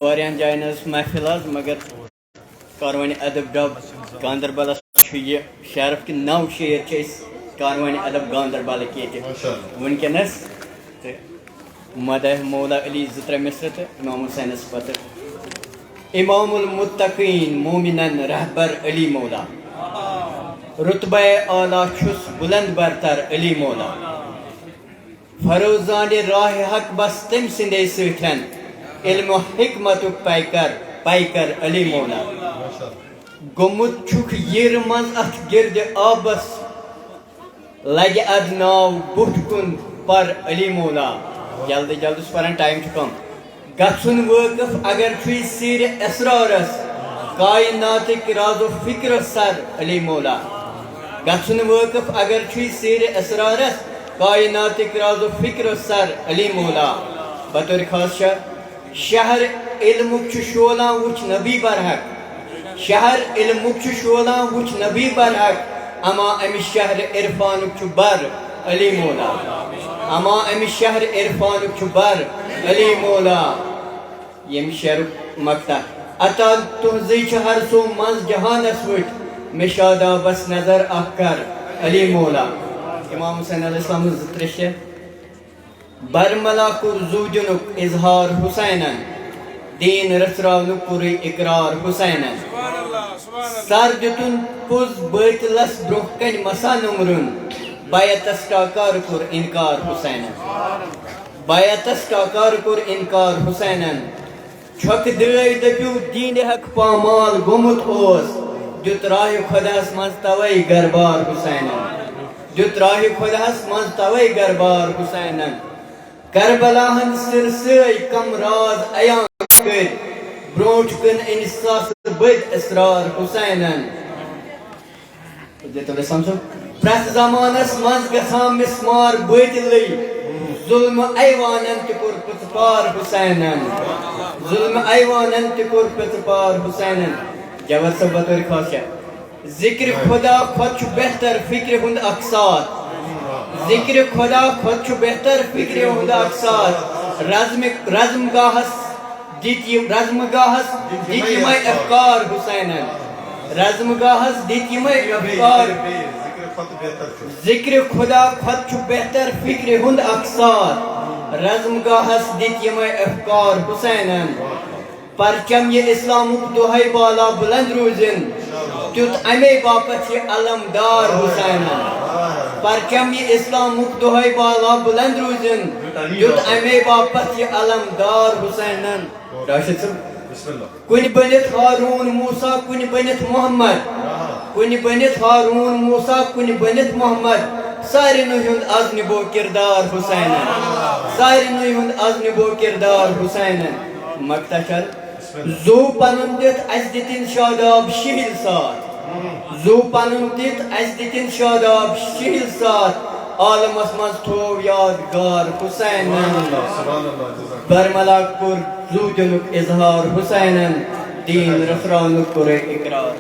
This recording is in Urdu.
واریاہن جائن محفل مگر کاروانی ادب ڈب گاندربل یہ شہرف کہ 9 شعر کاروانی ادب گاندربل ونکس مدح مولا علی 2-3 مصر تو امام حسین پتہ امام المتقین مومنن رہبر علی مولا رتبہ اعلیٰ چھس بلند برتر علی مولا فروزان راہ حق بس تم سندے سٹھن علم و حکمت پیکر علی مولا گمت چھک یر مز ات گرد آبس لگہ اد ناو بٹ کن پر علی مولا جلدی جلدی پران ٹائم کم گھن وقف اگر چھ سیر اسرارس کائنات راز و فکر سر علی مولا گھن وقف اگر چھ سیر اسرارس کائنات راز و فکر سر علی مولا بطور خاص شہر علمک شولان وچ نبی برحق شہر علمک شولان وچ نبی برحق اما امی شہر عرفانک بر علی مولا اما امی شہر عرفانک بر علی مولا یم شہر مقطع عطا تہذی ہر سو مز جہانس وٹ مشادہ بس نظر اکر علی مولا امام حسین علیہ السلام 2-3 برملا کر زوجنک اظہار حسینن دین رسراونک پوری اقرار حسینن سر دتن پوز بیتلس برونہ کن مسا نمرن بیعتس ٹاکار کر انکار حسینن بیعتس ٹاکار کر انکار حسینن چھک دائی دپیو دین حق پامال گمت اوس دیت راہ خداس مز توئی گربار حسینن دیت راہ خداس مز توئی گربار حسینن کربلاہن سرسائی کم راز ایان کر بروٹ کن انساس بد اسرار حسینن پرت زمانس مز گژھان مسمار بدلی ظلم ایوانن تہ کور پتپار حسینن ظلم ایوانن تہ کور پتپار حسینن جواد صاحب بطور خاص ذکر خدا خود چھ بہتر فکر ہند اقساط ذکر خدا خود چھ بہتر فکر ہند اقساط رزم گاہس دیت یمے افکار حسینن رزم گاہس دیت یمے افکار ذکر خدا خود چھ بہتر فکر ہند اقساط رزم گاہس دیت یمے افکار حسینن پرچم یہ اسلامک دہائی بالا بلند روزن تیت امی باپت یہ علمدار حسینن پرچم یہ اسلامک دہائی بالا بلند روزن تیت امی باپت یہ علمدار حسینن راشد صاحب کن بنت ہارون موسیٰ کن بنت محمد کن بنت ہارون موسیٰ کن بنت محمد ساری نوہند از نبو کردار حسینن ساری نوہند از نبو کردار حسینن مقتشر زو پنن دت از دتن شاداب شہل سات زو پنن دت از دتن شاداب شہل سات عالمس مز تھو یادگار حسینن برملا کور زو جنک اظہار حسینن دین رفرانک کور اقرار